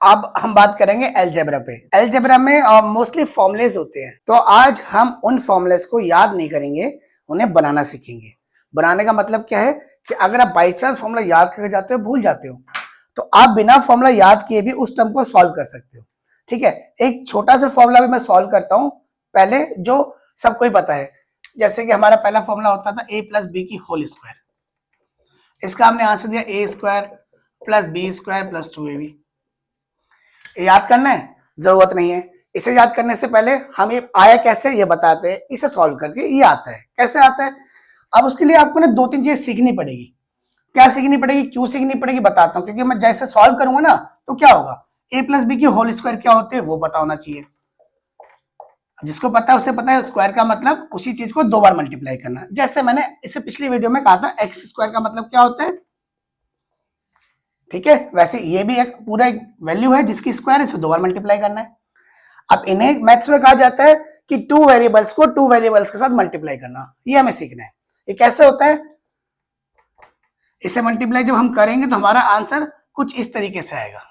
अब हम बात करेंगे अलजेब्रा पे। अलजेब्रा में मोस्टली फॉर्मुलेज होते हैं, तो आज हम उन फॉर्मुलेज को याद नहीं करेंगे, उन्हें बनाना सीखेंगे। बनाने का मतलब क्या है कि अगर आप बाई चांस फॉर्मूला याद करके जाते हो, भूल जाते हो, तो आप बिना फॉर्मूला याद किए भी उस टर्म को सॉल्व कर सकते हो। ठीक है, एक छोटा सा फॉर्मूला भी मैं सॉल्व करता हूं पहले, जो सबको ही पता है। जैसे कि हमारा पहला फॉर्मूला होता था a प्लस बी की होल स्क्वायर। इसका हमने आंसर दिया a square plus B square plus 2ab। याद करना है, जरूरत नहीं है। इसे याद करने से पहले हम ये आया कैसे ये बताते हैं, इसे सॉल्व करके ये आता है। कैसे आता है? अब उसके लिए आपको ना 2-3 चीजें सीखनी पड़ेगी। क्या सीखनी पड़ेगी, क्यों सीखनी पड़ेगी, बताता हूं। क्योंकि मैं जैसे सॉल्व करूंगा ना, तो क्या होगा, a प्लस बी की होल स्क्वायर क्या होते हैं वो पता होना चाहिए। जिसको पता है उसे पता है स्क्वायर का मतलब उसी चीज को 2 बार मल्टीप्लाई करना। जैसे मैंने इसे पिछली वीडियो में कहा था, एक्स स्क्वायर का मतलब क्या होता है। ठीक है, वैसे ये भी एक पूरा एक वैल्यू है जिसकी स्क्वायर इसे 2 बार मल्टीप्लाई करना है। अब इन्हें मैथ्स में कहा जाता है कि 2 वेरिएबल्स को 2 वेरिएबल्स के साथ मल्टीप्लाई करना। ये हमें सीखना है। ये कैसे होता है, इसे मल्टीप्लाई जब हम करेंगे तो हमारा आंसर कुछ इस तरीके से आएगा।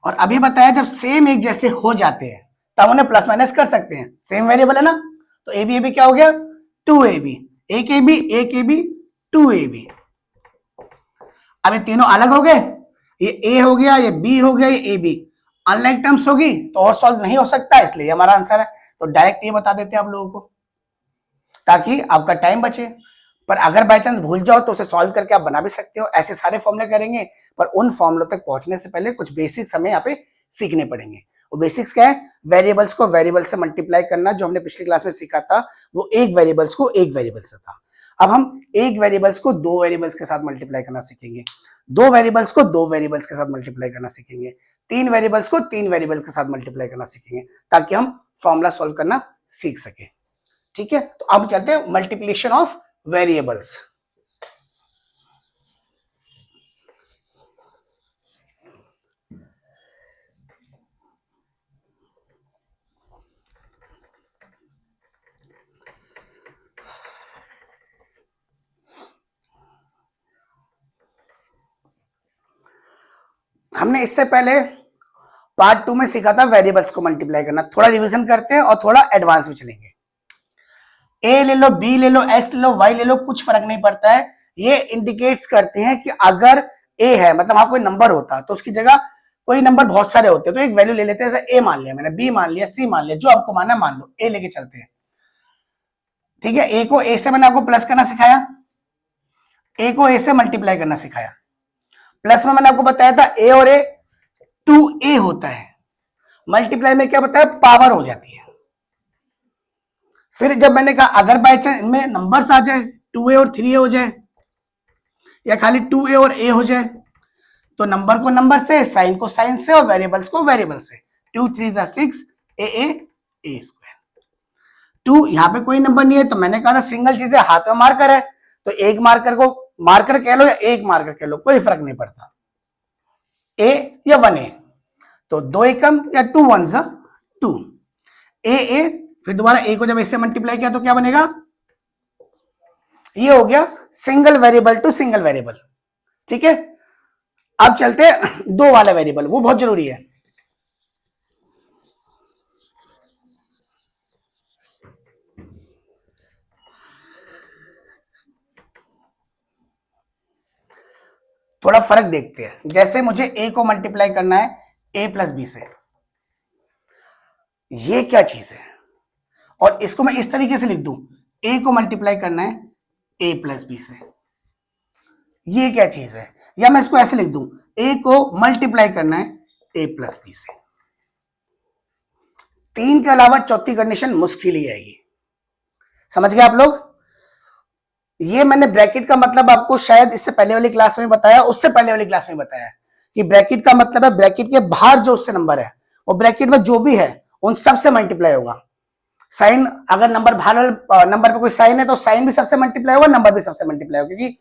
और अभी बताया जब सेम एक जैसे हो जाते हैं तब उन्हें प्लस माइनस कर सकते हैं। सेम वेरिएबल है ना, तो ए बी क्या हो गया, 2ab। एक ए बी 2ab। अब ये तीनों अलग हो गए, ये ए हो गया, ये बी हो गया, ये ए बी। अनलाइक टर्म्स होगी तो और सॉल्व नहीं हो सकता, इसलिए हमारा आंसर है। तो डायरेक्ट ये बता देते हैं आप लोगों को, ताकि आपका टाइम बचे। पर अगर बाय चांस भूल जाओ तो उसे सॉल्व करके आप बना भी सकते हो। ऐसे सारे फॉर्मूले करेंगे, पर उन फॉर्मूलों तक पहुंचने से पहले कुछ बेसिक्स हमें यहाँ पे सीखने पड़ेंगे। वो बेसिक्स क्या है, वेरिएबल्स को वेरिएबल से मल्टीप्लाई करना, जो हमने पिछली क्लास में सीखा था। वो एक वेरिएबल्स को एक वेरिएबल से था। अब हम एक वेरिएबल्स को 2 वेरिएबल्स के साथ मल्टीप्लाई करना सीखेंगे, 2 वेरिएबल्स को 2 वेरिएबल्स के साथ मल्टीप्लाई करना सीखेंगे, 3 वेरिएबल्स को 3 वेरिएबल्स के साथ मल्टीप्लाई करना सीखेंगे, ताकि हम फॉर्मूला सॉल्व करना सीख सके। ठीक है, तो अब चलते हैं मल्टीप्लिकेशन ऑफ वेरिएबल्स। हमने इससे पहले पार्ट 2 में सीखा था वेरिएबल्स को मल्टीप्लाई करना। थोड़ा रिवीजन करते हैं और थोड़ा एडवांस में चलेंगे। ए ले लो, बी ले लो, एक्स ले लो, वाई ले लो, कुछ फर्क नहीं पड़ता है। ये इंडिकेट्स करते हैं कि अगर ए है, मतलब वहां कोई नंबर होता तो उसकी जगह कोई नंबर बहुत सारे होते तो एक वैल्यू ले लेते हैं। जैसे ए मान लिया मैंने, बी मान लिया, सी मान लिया, जो आपको मानना मान लो, ए लेके चलते हैं। ठीक है, ए को ए से मैंने आपको प्लस करना सिखाया, ए को ए से मल्टीप्लाई करना सिखाया। प्लस में मैंने आपको बताया था ए और ए 2a होता है, मल्टीप्लाई में क्या बताया, पावर हो जाती है। फिर जब मैंने कहा अगर बाय चांस इनमें नंबर्स आ जाए, 2a और 3a हो जाए, या खाली 2a और a हो जाए, तो नंबर को नंबर से, साइन को साइन से, और वेरिएबल्स को वेरिएबल से। 2 3 6 a स्क्वायर। 2 यहाँ पे कोई नंबर नहीं है, तो मैंने कहा था सिंगल चीज है, हाथ में मार्कर है, तो एक मार्कर को मार्कर कह लो या एक मार्कर कह लो, कोई फर्क नहीं पड़ता, a या 1a। तो 2 एकम या 2 1 2 ए। फिर दोबारा ए को जब इससे मल्टीप्लाई किया तो क्या बनेगा, ये हो गया single variable to single variable. ठीक है, अब चलते हैं 2 वाला वेरिएबल, वो बहुत जरूरी है। थोड़ा फर्क देखते हैं। जैसे मुझे ए को मल्टीप्लाई करना है ए प्लस बी से, ये क्या चीज है, और इसको मैं इस तरीके से लिख दूं, ए को मल्टीप्लाई करना है ए प्लस बी से, ये क्या चीज है। या मैं इसको ऐसे लिख दूं, ए को मल्टीप्लाई करना है ए प्लस बी से। 3 के अलावा चौथी कंडीशन मुश्किल ही आएगी। समझ गए आप लोग? ये मैंने ब्रैकेट का मतलब आपको शायद इससे पहले वाली क्लास में बताया, उससे पहले वाली क्लास में बताया कि ब्रैकेट का मतलब है ब्रैकेट के बाहर जो उससे नंबर है, वो ब्रैकेट में जो भी है उन सब से मल्टीप्लाई होगा। साइन, अगर नंबर बाहर नंबर पे कोई साइन है तो साइन भी सबसे मल्टीप्लाई होगा, नंबर भी सबसे मल्टीप्लाई होगा, क्योंकि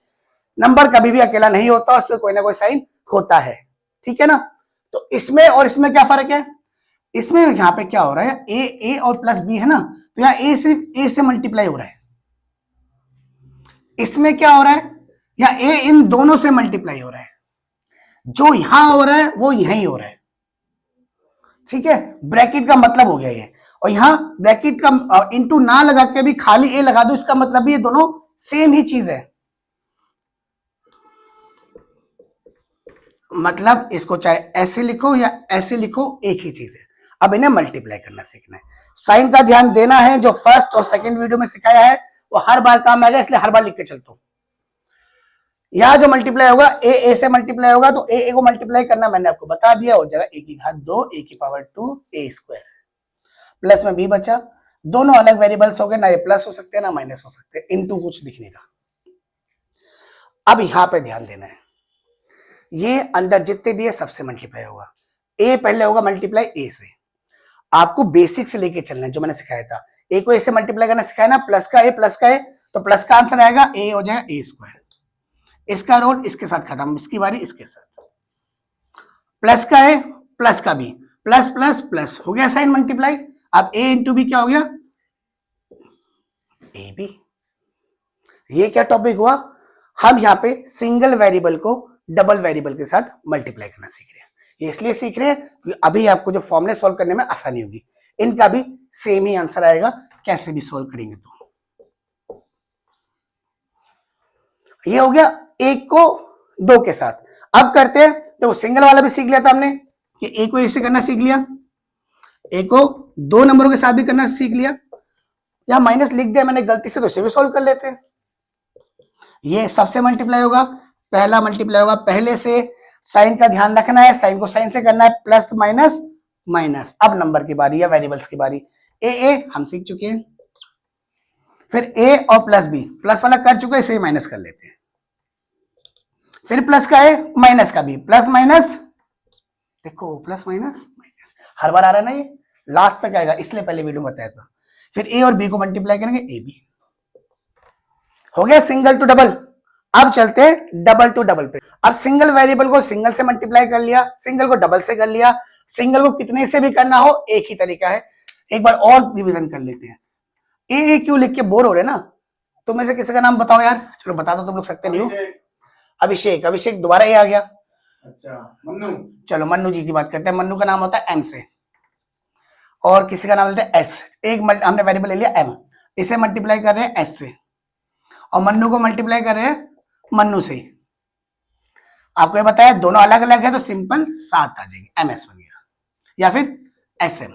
नंबर कभी भी अकेला नहीं होता, उस पर कोई ना कोई साइन होता है। ठीक है ना, तो इसमें और इसमें क्या फर्क है, इसमें यहाँ पे क्या हो रहा है, ए और प्लस बी है ना, तो यहाँ ए सिर्फ ए से मल्टीप्लाई हो रहा है। इसमें क्या हो रहा है, या ए इन दोनों से मल्टीप्लाई हो रहा है, जो यहां हो रहा है वो यहीं हो रहा है, ठीक है। ब्रैकेट का मतलब हो गया ये, और यहां ब्रैकेट का इनटू ना लगा के भी खाली ए लगा दो, इसका मतलब भी ये दोनों सेम ही चीज है। मतलब इसको चाहे ऐसे लिखो या ऐसे लिखो, एक ही चीज है। अब इन्हें मल्टीप्लाई करना सीखना है। साइन का ध्यान देना है, जो फर्स्ट और सेकंड वीडियो में सिखाया है वो हर बार काम आएगा, इसलिए हर बार लिख के चलता हूं। यहां जो मल्टीप्लाई होगा ए से मल्टीप्लाई होगा, तो ए को मल्टीप्लाई करना मैंने आपको बता दिया, हो जाएगा ए की घात 2 ए की पावर 2 ए स्क्वायर, प्लस में बी बचा। दोनों अलग वेरिएबल्स हो गए, ना ये प्लस हो सकते हैं ना माइनस हो सकते हैं, इनटू कुछ दिखने का। अब यहां पे ध्यान देना है, ये अंदर जितने भी है सबसे मल्टीप्लाई होगा। ए पहले होगा मल्टीप्लाई ए से, आपको बेसिक से लेके चलना है, जो मैंने सिखाया था। ए को ए से मल्टीप्लाई करना सिखाया ना, प्लस का ए, तो प्लस का आंसर आएगा ए हो जाएगा ए स्क्वायर। इसका रोल इसके साथ खत्म, इसकी बारी इसके साथ। प्लस का ए प्लस का बी, प्लस प्लस प्लस हो गया साइन मल्टीप्लाई। अब ए इंटू बी क्या हो गया, ए बी। ये क्या टॉपिक हुआ, हम यहाँ पे सिंगल वेरिएबल को डबल वेरिएबल के साथ मल्टीप्लाई करना सीख रहे हैं। ये इसलिए सीख रहे हैं क्योंकि अभी आपको जो फॉर्मूले सॉल्व करने में आसानी होगी, इनका भी सेम ही आंसर आएगा, कैसे भी सॉल्व करेंगे। तो ये हो गया एक को दो के साथ। अब करते हैं, तो सिंगल वाला भी सीख लिया था हमने कि ए को ऐसे करना सीख लिया, ए को दो नंबरों के साथ भी करना सीख लिया। या माइनस लिख दिया मैंने गलती से, तो इसे भी सॉल्व कर लेते हैं। ये सबसे मल्टीप्लाई होगा, पहला मल्टीप्लाई होगा पहले से। साइन का ध्यान रखना है, साइन को साइन से करना है, प्लस माइनस माइनस। अब नंबर की बारी या वेरिएबल्स की बारी। ए हम सीख चुके हैं, फिर ए और प्लस बी, प्लस वाला कर चुके हैं, इसे माइनस कर लेते हैं। फिर प्लस का ए माइनस का बी, प्लस माइनस, देखो प्लस माइनस माइनस हर बार आ रहा है ना, ये लास्ट तक आएगा, इसलिए पहले वीडियो में बताया था। फिर ए और बी को मल्टीप्लाई करेंगे, ए बी। हो गया सिंगल टू डबल। अब चलते हैं डबल टू डबल पे। अब सिंगल वेरिएबल को सिंगल से मल्टीप्लाई कर लिया, सिंगल को डबल से कर लिया, सिंगल को कितने से भी करना हो एक ही तरीका है। एक बार और रिवीजन कर लेते हैं। ए क्यों लिख के बोर हो रहे ना, तुम में से किसी का नाम बताओ यार, चलो बता दो, तुम लोग सकते नहीं हो। अभिषेक, अभिषेक दोबारा ए आ गया। अच्छा मन्नू, चलो मन्नू जी की बात करते हैं। मन्नू का नाम होता है एम से, और किसी का नाम लेते हैं एस। एक हमने वेरिएबल ले लिया एम, इसे मल्टीप्लाई कर रहे हैं एस से, और मन्नू को मल्टीप्लाई कर रहे हैं मन्नू से। आपको ये बताया दोनों अलग अलग है, तो सिंपल 7 आ जाएगी, एम एस बन गया, या फिर एस एम,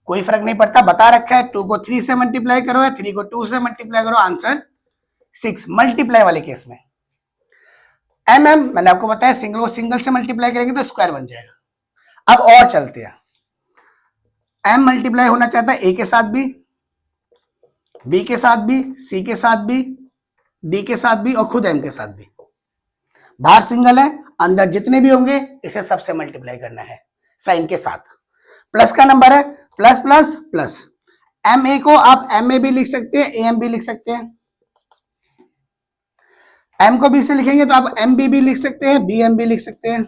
कोई फर्क नहीं पड़ता। बता रखा है 2 को 3 से मल्टीप्लाई करो या 3 को 2 से मल्टीप्लाई करो, आंसर 6। मल्टीप्लाई वाले केस में एम एम मैंने आपको बताया, सिंगल को सिंगल से मल्टीप्लाई करेंगे तो स्क्वायर बन जाएगा। अब और चलते हैं, एम मल्टीप्लाई होना चाहता है ए के साथ भी, बी के साथ भी, सी के साथ भी, डी के साथ भी, और खुद एम के साथ भी। बाहर सिंगल है, अंदर जितने भी होंगे इसे सबसे मल्टीप्लाई करना है साइन के साथ। प्लस का नंबर है, plus plus plus. M A को आप एम ए भी लिख सकते हैं, ए एम भी लिख सकते हैं। एम को बी से लिखेंगे तो आप एम बी भी लिख सकते हैं, बी एम भी लिख सकते हैं।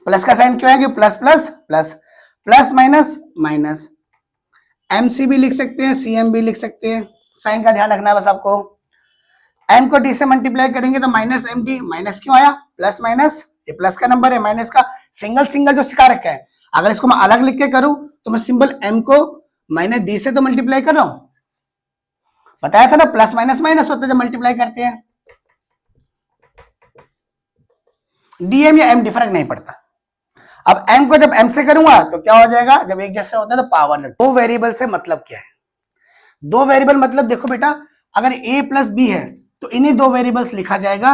प्लस का साइन क्यों है कि plus plus plus, plus minus minus. M C भी लिख सकते हैं, सी एम भी लिख सकते हैं। साइन का ध्यान रखना है बस आपको। एम को डी से मल्टीप्लाई करेंगे तो माइनस एम डी, माइनस क्यों आया, प्लस माइनस, ये प्लस का नंबर है, माइनस का सिंगल सिंगल जो सिखा रखा है। अगर इसको मैं अलग लिख के करूं तो मैं सिंपल एम को माइनस डी से तो मल्टीप्लाई कर रहा हूं, बताया था ना प्लस माइनस माइनस होता है जब मल्टीप्लाई करते हैं। डीएम या एम डी फर्क नहीं पड़ता। अब एम को जब एम से करूंगा तो क्या हो जाएगा, जब एक जैसे होता है तो पावर। दो वेरिएबल से मतलब क्या है, दो वेरिएबल मतलब देखो बेटा, अगर ए प्लस बी है तो इन्हीं दो वेरिएबल्स लिखा जाएगा।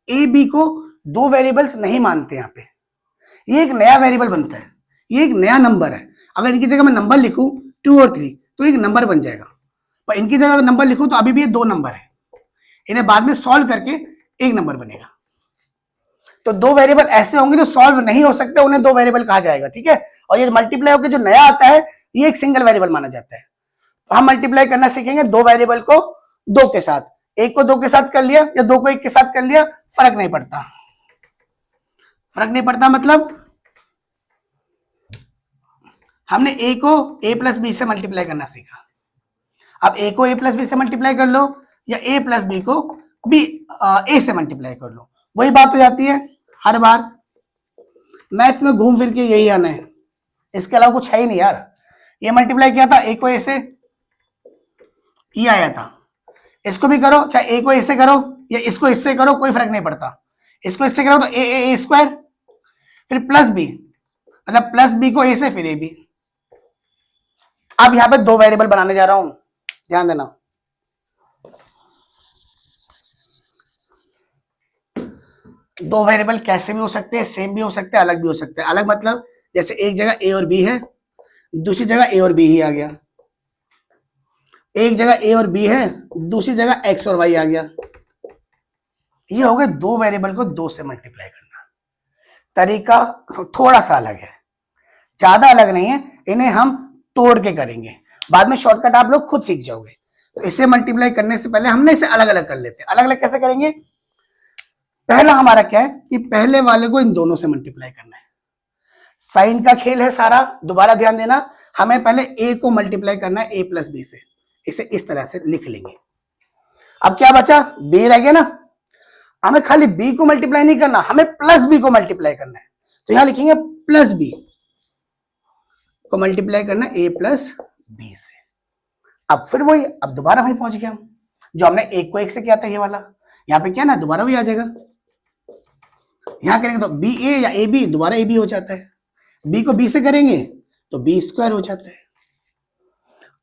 ए बी को दो वेरिएबल्स नहीं मानते यहाँ पे, ये एक नया वेरिएबल बनता है, ये एक नया नंबर है। अगर इनकी जगह मैं नंबर लिखूं 2 और 3 तो एक नंबर बन जाएगा, पर इनकी जगह अगर नंबर लिखूं तो अभी भी ये 2 नंबर है, इन्हें बाद में सॉल्व करके एक नंबर बनेगा। तो दो वेरिएबल ऐसे होंगे जो सॉल्व नहीं हो सकते, उन्हें दो वेरिएबल कहा जाएगा, ठीक है। और ये मल्टीप्लाई होकर जो नया आता है ये एक सिंगल वेरिएबल माना जाता है। तो हम मल्टीप्लाई करना सीखेंगे दो वेरिएबल को दो के साथ, एक को दो के साथ कर लिया या दो को एक के साथ कर लिया, फर्क नहीं पड़ता, फर्क नहीं पड़ता। मतलब हमने ए को ए प्लस बी से मल्टीप्लाई करना सीखा, अब ए को ए प्लस बी से मल्टीप्लाई कर लो, या ए प्लस बी को बी ए से मल्टीप्लाई कर लो, वही बात हो जाती है हर बार। मैथ्स में घूम फिर के यही आना है, इसके अलावा कुछ है ही नहीं यार। ये मल्टीप्लाई किया था ए को ए से, ये आया था। इसको भी करो, चाहे ए को ए से करो या इसको इससे करो, कोई फर्क नहीं पड़ता। इसको इससे करो तो ए स्क्वायर, फिर प्लस बी, मतलब प्लस बी को ए से फिर ए बी। अब यहां पे दो वेरिएबल बनाने जा रहा हूं, ध्यान देना। दो वेरिएबल कैसे भी हो सकते हैं, सेम भी हो सकते हैं, अलग भी हो सकते हैं। अलग मतलब जैसे एक जगह ए और बी है, दूसरी जगह ए और बी ही आ गया। एक जगह ए और बी है, दूसरी जगह एक्स और वाई आ गया। ये हो गए दो वेरिएबल को दो से मल्टीप्लाई करना। तरीका थोड़ा सा अलग है, ज्यादा अलग नहीं है, इन्हें हम तोड़ के करेंगे। बाद में शॉर्टकट आप लोग खुद सीख जाओगे। तो इसे मल्टीप्लाई करने से पहले हमने इसे अलग अलग कर लेते हैं। अलग अलग कैसे करेंगे? पहला हमारा क्या है कि पहले वाले को इन दोनों से मल्टीप्लाई करना है। साइन का खेल है सारा, दोबारा ध्यान देना। हमें पहले ए को मल्टीप्लाई करना है ए प्लस बी से, इसे इस तरह से लिख लेंगे। अब क्या बचा? बी रह गया ना। हमें खाली बी को मल्टीप्लाई नहीं करना, हमें प्लस बी को मल्टीप्लाई करना है। तो यहां लिखेंगे प्लस बी को मल्टीप्लाई करना ए प्लस बी से। अब फिर वही, अब दोबारा वहीं पहुंच गया हम, जो हमने एक को एक से किया था ये वाला। यहां पे क्या ना, दोबारा वही आ जाएगा। यहां करेंगे तो बी ए या ए बी, दोबारा ए बी हो जाता है। बी को बी से करेंगे तो बी स्क्वायर हो जाता है।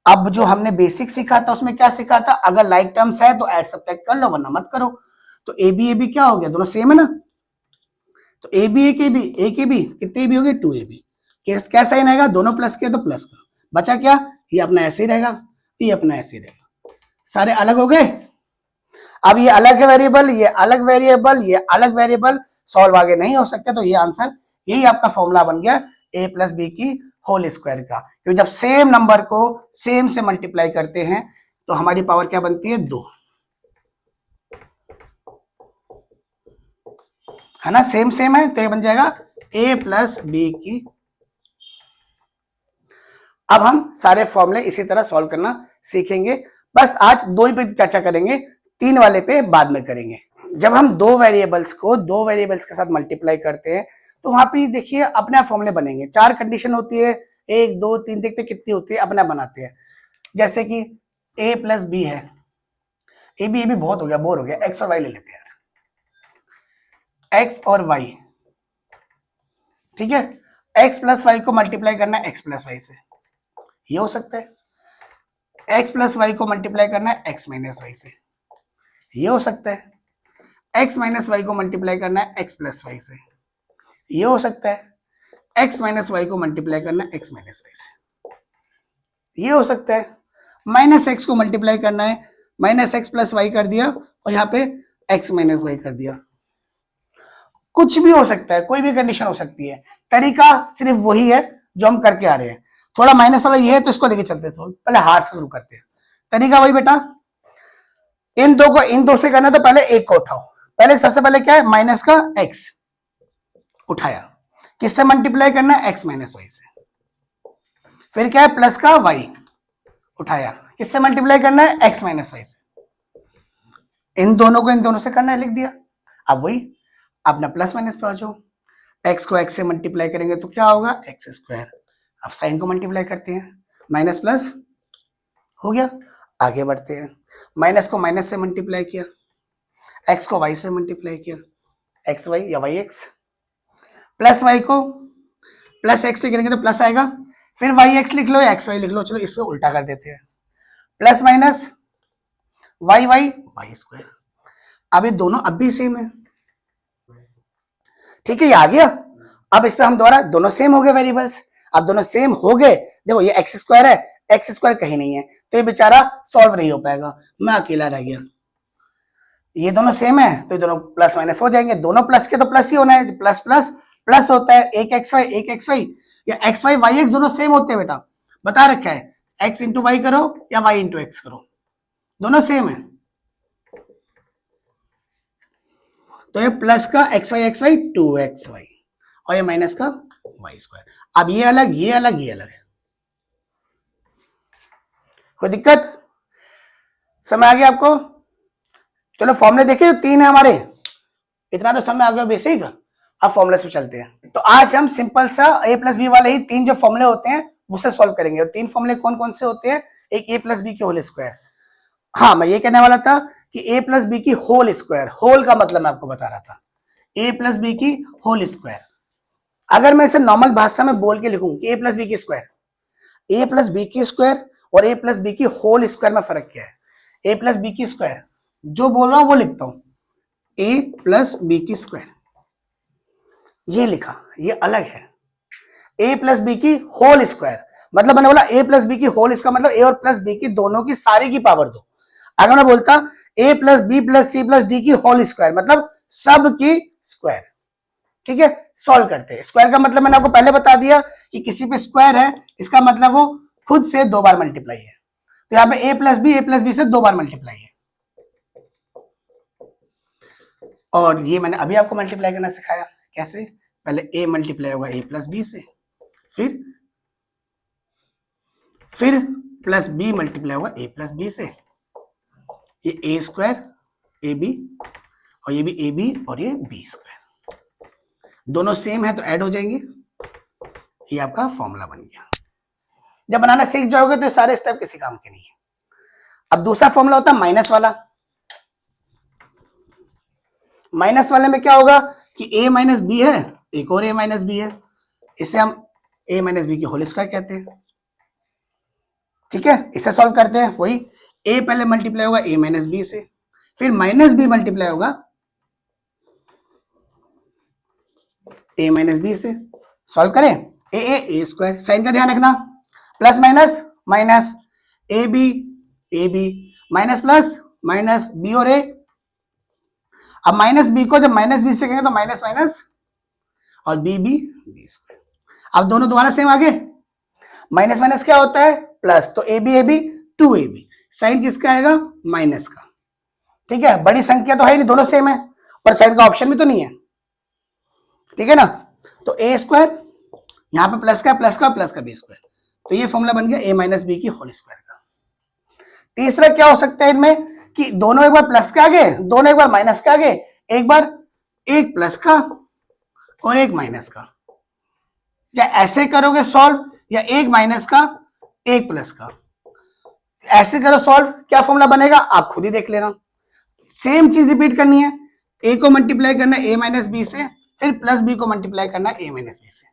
अब जो हमने बेसिक सीखा था उसमें क्या सीखा था? अगर लाइक टर्म्स है तो ऐड सब्ट्रैक्ट कर लो, वरना मत करो। तो ए बी क्या हो गया? दोनों सेम है ना। तो ए बी कितने बी हो गए? 2ab। क्या साइन आएगा? दोनों प्लस के तो प्लस का। बचा क्या? ये अपना ऐसे ही रहेगा, ये अपना ऐसे ही रहेगा। सारे अलग हो गए। अब ये अलग वेरिएबल, ये अलग वेरिएबल, ये अलग वेरिएबल, सॉल्व आगे नहीं हो सकते। तो ये आंसर, यही आपका फॉर्मूला बन गया ए प्लस बी की होल स्क्वायर का। क्योंकि जब सेम नंबर को सेम से मल्टीप्लाई करते हैं तो हमारी पावर क्या बनती है? 2, है ना। सेम सेम है तो ये बन जाएगा ए प्लस बी की। अब हम सारे फॉर्मूले इसी तरह सॉल्व करना सीखेंगे। बस आज दो ही पे चर्चा करेंगे, तीन वाले पे बाद में करेंगे। जब हम दो वेरिएबल्स को दो वेरिएबल्स के साथ मल्टीप्लाई करते हैं तो वहां पे देखिए अपने आप फॉर्मूले बनेंगे। 4 कंडीशन होती है, 1 2 3, देखते कितनी होती है, अपने आप बनाते हैं। जैसे कि a प्लस बी है, ए बी बहुत हो गया, बोर हो गया, एक्स और वाई ले लेते हैं यार। एक्स और वाई, ठीक है। एक्स प्लस वाई को मल्टीप्लाई करना है एक्स प्लस वाई से, ये हो सकता है। एक्स प्लस वाई को मल्टीप्लाई करना है एक्स माइनस वाई से, ये हो सकता है। एक्स माइनस वाई को मल्टीप्लाई करना है एक्स प्लस वाई से, ये हो सकता है। एक्स माइनस वाई को मल्टीप्लाई करना है एक्स माइनस वाई से, ये हो सकता है। माइनस एक्स को मल्टीप्लाई करना है माइनस एक्स प्लस वाई कर दिया, और यहाँ पे एक्स माइनस वाई कर दिया। कुछ भी हो सकता है, कोई भी कंडीशन हो सकती है। तरीका सिर्फ वही है जो हम करके आ रहे हैं। थोड़ा माइनस वाला ये है तो इसको लेके चलते हैं, पहले हार्ड से शुरू करते हैं। तरीका वही बेटा, इन दो को इन दो से करना, तो पहले एक को उठाओ। पहले सबसे पहले क्या है? माइनस का एक्स उठाया, किससे मल्टीप्लाई करना है? एक्स माइनस वाई से। फिर क्या है? प्लस का वाई उठाया, किससे मल्टीप्लाई करना है? एक्स माइनस वाई से। इन दोनों को इन दोनों से करना है, लिख दिया। अब वही अपना प्लस माइनस पे आ जाओ। एक्स को एक्स से मल्टीप्लाई करेंगे तो क्या होगा? X square. अब साइन को मल्टीप्लाई करते हैं, माइनस प्लस हो गया। आगे बढ़ते हैं, माइनस को माइनस से मल्टीप्लाई किया, एक्स को वाई से मल्टीप्लाई किया, एक्स वाई या वाई एक्स। प्लस वाई को प्लस एक्स से करेंगे तो प्लस आएगा, फिर वाई एक्स लिख लो या एक्स वाई लिख लो। चलो इसको उल्टा कर देते हैं, plus minus Y Y Y square. अब ये दोनों अब भी सेम है, ठीक है, ये आ गया। अब इस पे हम दोबारा, दोनों सेम हो गए वेरिएबल्स। अब दोनों सेम हो गए, देखो ये एक्स स्क्वायर है, एक्स स्क्वायर कहीं नहीं है, तो ये बेचारा सॉल्व नहीं हो पाएगा, मैं अकेला रह गया। ये दोनों सेम है तो ये दोनों प्लस माइनस हो जाएंगे, दोनों प्लस के तो प्लस ही होना है, प्लस प्लस प्लस होता है। एक एक्स वाई या एक्स वाई वाई एक्स दोनों सेम होते हैं बेटा, बता रखा है। एक्स इंटू वाई करो या वाई इंटू एक्स करो, दोनों सेम है। तो ये प्लस का एक्स वाई 2xy, और ये माइनस का वाई स्क्वायर। अब ये अलग, ये अलग, ये अलग है। कोई दिक्कत? समझ आ गया आपको? चलो फॉर्मूले देखे, 3 है हमारे, इतना तो समझ आ गया बेसिक। अब फॉर्मूले पे चलते हैं। तो आज हम सिंपल सा a प्लस बी वाले ही 3 जो फॉर्मूले होते हैं उससे सॉल्व करेंगे। और 3 फॉर्मूले कौन कौन से होते हैं? एक a प्लस बी के होल स्क्वायर, हाँ मैं ये कहने वाला था कि a प्लस बी की होल स्क्वायर, होल का मतलब मैं आपको बता रहा था, a प्लस बी की होल स्क्वायर। अगर मैं इसे नॉर्मल भाषा में बोल के लिखूं कि a प्लस बी की स्क्वायर, a प्लस बी की स्क्वायर और a प्लस बी की होल स्क्वायर में फर्क क्या है? a प्लस बी की स्क्वायर जो बोल रहा हूं वो लिखता हूं, a प्लस बी की स्क्वायर, ये लिखा, ये अलग है। a प्लस बी की होल स्क्वायर मतलब मैंने बोला a प्लस बी की होल स्क्वायर मतलब a और प्लस बी की दोनों की सारी की पावर दो। अगर मैं बोलता a plus B plus C plus D की होल स्क्वायर मतलब सब की स्क्वायर। ठीक है, सॉल्व करते हैं। स्क्वायर का मतलब मैंने आपको पहले बता दिया कि किसी पे स्क्वायर है इसका मतलब वो खुद से 2 बार मल्टीप्लाई है। तो यहाँ पे a प्लस बी से 2 बार मल्टीप्लाई है। और ये मैंने अभी आपको मल्टीप्लाई करना सिखाया, कैसे? पहले a मल्टीप्लाई होगा a प्लस बी से, फिर प्लस b मल्टीप्लाई होगा a प्लस बी से, ये a स्क्वायर ए बी और ये भी ए बी और ये बी स्क्वायर, दोनों सेम है तो ऐड हो जाएंगे। ये आपका फॉर्मूला बन गया। जब बनाना सीख जाओगे तो सारे स्टेप किसी काम के नहीं है। अब दूसरा फॉर्मूला होता है माइनस वाला। माइनस वाले में क्या होगा कि a माइनस बी है, एक और a माइनस बी है, इसे हम a माइनस बी की होल स्क्वायर कहते हैं। ठीक है, इसे सॉल्व करते हैं। वही a पहले मल्टीप्लाई होगा a माइनस बी से, फिर माइनस बी मल्टीप्लाई होगा a माइनस बी से। सॉल्व करें, ए स्क्वायर, साइन का ध्यान रखना, plus minus minus, A B minus plus minus B और a। अब माइनस बी को जब माइनस बी से कहेंगे तो माइनस माइनस और बी स्क्वायर। अब दोनों दोबारा सेम आ गए, माइनस माइनस क्या होता है? प्लस, तो ए बी 2ab, साइन किसका आएगा? माइनस का। ठीक है, बड़ी संख्या तो है नहीं, दोनों सेम है, पर साइन का ऑप्शन भी तो नहीं है। ठीक है ना, तो a स्क्वायर यहां पे प्लस का बी स्क्वायर, तो ये फॉर्मूला बन गया a माइनस बी की होल स्क्वायर का। तीसरा क्या हो सकता है इनमें कि दोनों एक बार प्लस के आगे, दोनों एक बार माइनस के आगे, एक बार एक प्लस का और एक माइनस का, या ऐसे करोगे सॉल्व, या एक माइनस का एक प्लस का, ऐसे करो सॉल्व, क्या फॉर्मूला बनेगा आप खुद ही देख लेना। सेम चीज रिपीट करनी है, a को मल्टीप्लाई करना है a माइनस बी से, फिर प्लस b को मल्टीप्लाई करना है a माइनस बी से।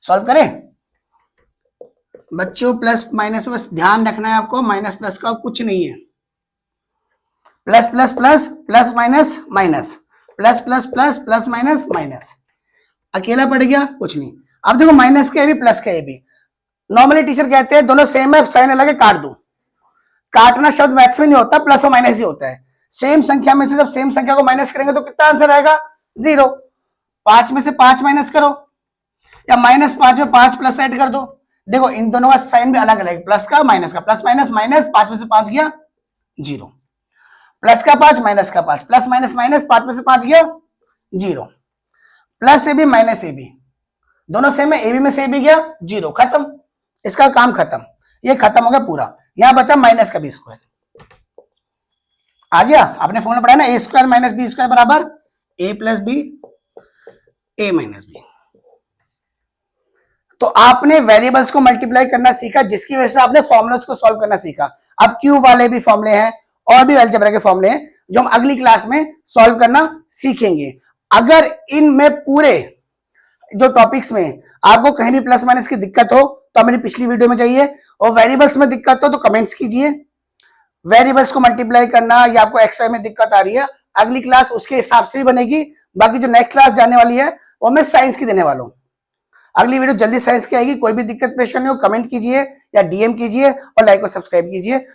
सॉल्व करें बच्चों, प्लस माइनस में बस ध्यान रखना है आपको, माइनस प्लस का कुछ नहीं है। Plus plus plus plus minus minus, plus plus plus plus minus minus, अकेला पड़ गया कुछ नहीं। अब देखो माइनस के ए भी प्लस के ए भी, नॉर्मली टीचर कहते हैं दोनों सेम है साइन अलग है काट दो। काटना शब्द मैथ्स में नहीं होता, प्लस और माइनस ही होता है। सेम संख्या में से जब सेम संख्या को माइनस करेंगे तो कितना आंसर आएगा? 0। 5 में से 5 माइनस करो, या माइनस 5 में 5 प्लस ऐड कर दो। देखो इन दोनों का साइन भी अलग अलग, प्लस का माइनस का, प्लस माइनस माइनस, 5 में से 5 गया 0, प्लस का 5 माइनस का 5, प्लस माइनस माइनस, 5 में से 5 गया 0, plus A B minus A B, दोनों सेम है, ए बी में से ए बी गया 0, खत्म, इसका काम खत्म, ये खत्म हो गया पूरा। यहां बचा माइनस का बी स्क्वायर, आ गया, आपने फॉर्मूला पढ़ा ना, ए स्क्वायर माइनस बी स्क्वायर बराबर ए प्लस बी ए माइनस बी। तो आपने वेरिएबल्स को मल्टीप्लाई करना सीखा, जिसकी वजह से आपने फॉर्मुलास को सॉल्व करना सीखा। अब क्यूब वाले भी फॉर्मूले हैं और भी अलजेब्रा के फॉर्मूले हैं जो हम अगली क्लास में सॉल्व करना सीखेंगे। अगर इनमें पूरे जो टॉपिक्स में आपको कहीं भी प्लस माइनस की दिक्कत हो तो मेरी पिछली वीडियो में जाइए, और वेरिएबल्स में दिक्कत हो तो कमेंट्स कीजिए। वेरिएबल्स को मल्टीप्लाई करना या आपको एक्सवाई में दिक्कत आ रही है, अगली क्लास उसके हिसाब से ही बनेगी। बाकी जो नेक्स्ट क्लास जाने वाली है वो मैं साइंस की देने वाला हूं। अगली वीडियो जल्दी साइंस की आएगी। कोई भी दिक्कत परेशानी हो कमेंट कीजिए या डीएम कीजिए और लाइक और सब्सक्राइब कीजिए।